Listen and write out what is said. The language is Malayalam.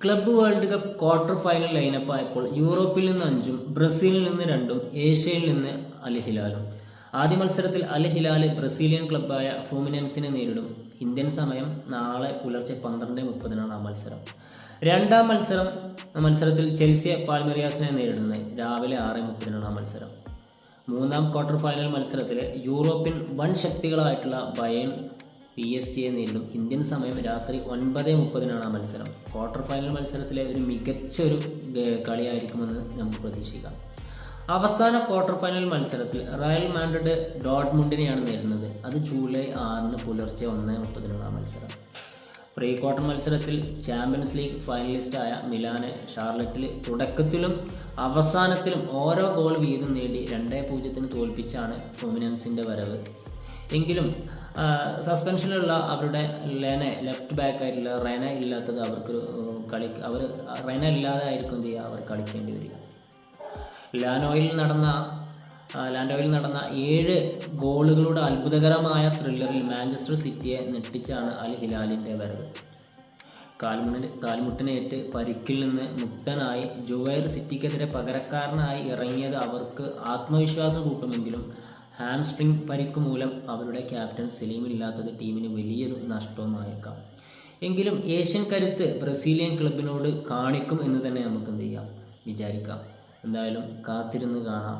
Club world cup quarter final lineup ആയപ്പോൾ യൂറോപ്പിൽ നിന്ന് 5-ഉം ബ്രസീലിൽ നിന്ന് 2-ഉം ഏഷ്യയിൽ നിന്ന് അൽ ഹിലാലും. ആദ്യ മത്സരത്തിൽ അൽ ഹിലാല് ബ്രസീലിയൻ ക്ലബ്ബായ ഫ്ലൂമിനൻസിനെ നേരിടും. ഇന്ത്യൻ സമയം നാളെ പുലർച്ചെ 12:30 ആ മത്സരം. രണ്ടാം മത്സരത്തിൽ ചെൽസിയെ പാൽമെറിയാസിനെ നേരിടുന്നത് രാവിലെ 6:30 ആ മത്സരം. മൂന്നാം ക്വാർട്ടർ ഫൈനൽ മത്സരത്തിൽ യൂറോപ്യൻ വൻ ശക്തികളായിട്ടുള്ള ബയേൺ PSG നേരിടും. ഇന്ത്യൻ സമയം രാത്രി 9:30 ആ മത്സരം. ക്വാർട്ടർ ഫൈനൽ മത്സരത്തിലെ ഒരു മികച്ചൊരു കളിയായിരിക്കുമെന്ന് നമുക്ക് പ്രതീക്ഷിക്കാം. അവസാന ക്വാർട്ടർ ഫൈനൽ മത്സരത്തിൽ റയൽ മാഡ്രിഡ് ഡോർട്ട്മുണ്ടിനെയാണ് നേരിടുന്നത്. അത് ജൂലൈ 6 പുലർച്ചെ 1:30 ആ മത്സരം. പ്രീ ക്വാർട്ടർ മത്സരത്തിൽ ചാമ്പ്യൻസ് ലീഗ് ഫൈനലിസ്റ്റായ മിലാനെ ഷാർലറ്റിൽ തുടക്കത്തിലും അവസാനത്തിലും ഓരോ ഗോൾ വീതം നേടി 2-0 തോൽപ്പിച്ചാണ് ഫ്ലൂമിനൻസിൻ്റെ വരവ്. എങ്കിലും സസ്പെൻഷനിലുള്ള അവരുടെ ലെഫ്റ്റ് ബാക്ക് ആയിട്ടുള്ള റെന ഇല്ലാത്തത് റെന ഇല്ലാതെ ആയിരിക്കും അവർ കളിക്കേണ്ടി വരിക. ലാൻഡോയിൽ നടന്ന 7 ഗോളുകളുടെ അത്ഭുതകരമായ ത്രില്ലറിൽ മാഞ്ചസ്റ്റർ സിറ്റിയെ ഞെട്ടിച്ചാണ് അൽ ഹിലാലിൻ്റെ വരവ്. കാൽമുട്ടിനേറ്റ് പരിക്കിൽ നിന്ന് മുക്തനായി ജുവൈർ സിറ്റിക്കെതിരെ പകരക്കാരനായി ഇറങ്ങിയത് അവർക്ക് ആത്മവിശ്വാസം കൂട്ടുമെങ്കിലും ഹാംസ്ട്രിങ് പരിക്ക് മൂലം അവരുടെ ക്യാപ്റ്റൻ സലീം ഇല്ലാത്തത് ടീമിന് വലിയൊരു നഷ്ടവുമായേക്കാം. എങ്കിലും ഏഷ്യൻ കരുത്ത് ബ്രസീലിയൻ ക്ലബിനോട് കാണിക്കും എന്ന് തന്നെ നമുക്ക് വിചാരിക്കാം. എന്തായാലും കാത്തിരുന്ന് കാണാം.